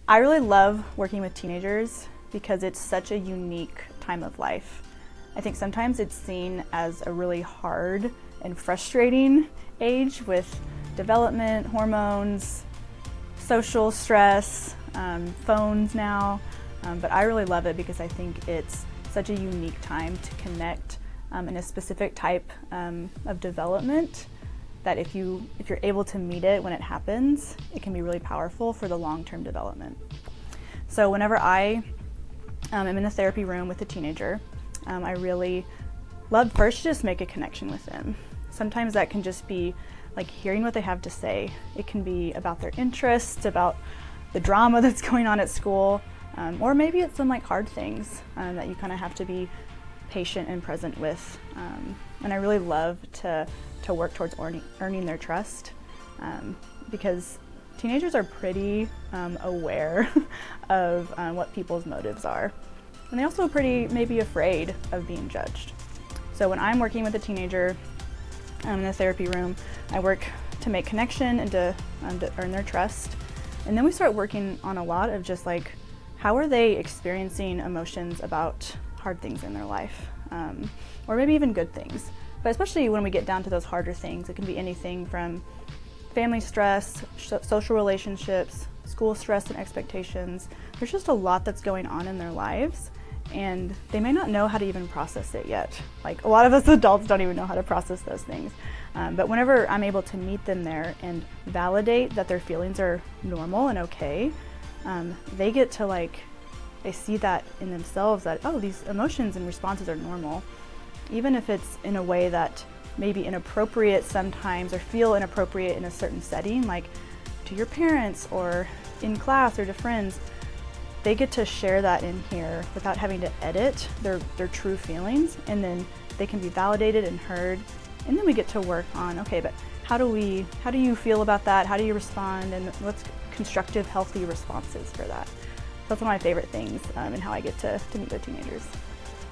I really love working with teenagers because it's such a unique time of life. I think sometimes it's seen as a really hard and frustrating age with development, hormones, social stress, phones now, but I really love it because I think it's such a unique time to connect in a specific type of development that if you're able to meet it when it happens, it can be really powerful for the long-term development. So whenever I am in the therapy room with a teenager, I really love first to just make a connection with them. Sometimes that can just be like hearing what they have to say. It can be about their interests, about the drama that's going on at school, or maybe it's some like hard things that you kind of have to be patient and present with. And I really love to work towards earning their trust because teenagers are pretty aware of what people's motives are. And they also are pretty maybe afraid of being judged. So when I'm working with a teenager in the therapy room, I work to make connection and to earn their trust. And then we start working on a lot of just like, how are they experiencing emotions about hard things in their life? Or maybe even good things. But especially when we get down to those harder things, it can be anything from family stress, social relationships, school stress and expectations. There's just a lot that's going on in their lives, and they may not know how to even process it yet. Like a lot of us adults don't even know how to process those things. But whenever I'm able to meet them there and validate that their feelings are normal and okay, they get to they see that in themselves that, oh, these emotions and responses are normal. Even if it's in a way that may be inappropriate sometimes or feel inappropriate in a certain setting, like to your parents or in class or to friends, they get to share that in here without having to edit their true feelings, and then they can be validated and heard. And then we get to work on, okay, but how do you feel about that? How do you respond? And what's constructive, healthy responses for that? That's one of my favorite things in how I get to meet with teenagers.